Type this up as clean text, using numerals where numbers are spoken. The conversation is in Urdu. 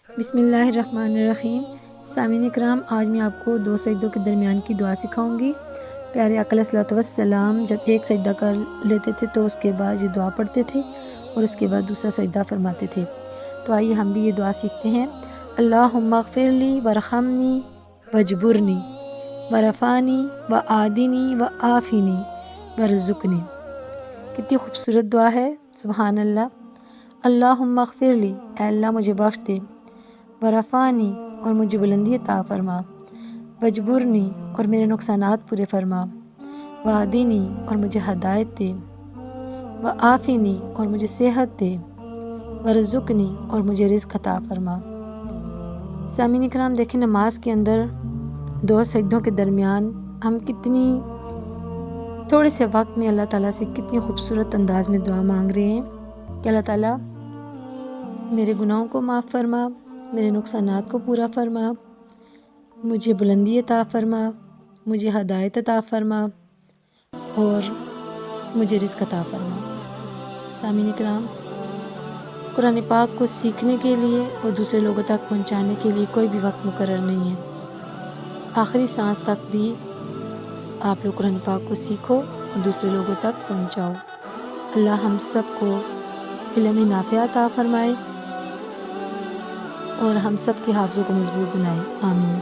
بسم اللہ الرحمن الرحیم۔ سامعین کرام، آج میں آپ کو 2 سجدوں کے درمیان کی دعا سکھاؤں گی۔ پیارے آقا علیہ الصلوۃ والسلام جب ایک سجدہ کر لیتے تھے تو اس کے بعد یہ دعا پڑھتے تھے اور اس کے بعد دوسرا سجدہ فرماتے تھے۔ تو آئیے ہم بھی یہ دعا سیکھتے ہیں۔ اللہم اغفر لی ورحمنی وجبرنی ورفانی وعادنی وعافنی ورزقنی۔ کتنی خوبصورت دعا ہے، سبحان اللہ۔ اللہم اغفر لی، اے اللہ مجھے بخش دے، ورفانی اور مجھے بلندی عطا فرما، وجبرنی اور میرے نقصانات پورے فرما، وعدنی اور مجھے ہدایت دے، وعافنی اور مجھے صحت دے، ورزقنی اور مجھے رزق عطا فرما۔ سامعین کرام، دیکھیں نماز کے اندر 2 سجدوں کے درمیان ہم کتنی تھوڑے سے وقت میں اللہ تعالیٰ سے کتنی خوبصورت انداز میں دعا مانگ رہے ہیں کہ اللہ تعالیٰ میرے گناہوں کو معاف فرما، میرے نقصانات کو پورا فرما، مجھے بلندی عطا فرما، مجھے ہدایت عطا فرما اور مجھے رزق عطا فرما۔ سامعین کرام، قرآن پاک کو سیکھنے کے لیے اور دوسرے لوگوں تک پہنچانے کے لیے کوئی بھی وقت مقرر نہیں ہے۔ آخری سانس تک بھی آپ لوگ قرآن پاک کو سیکھو اور دوسرے لوگوں تک پہنچاؤ۔ اللہ ہم سب کو علم نافع عطا فرمائے اور ہم سب کے حافظوں کو مضبوط بنائے، آمین۔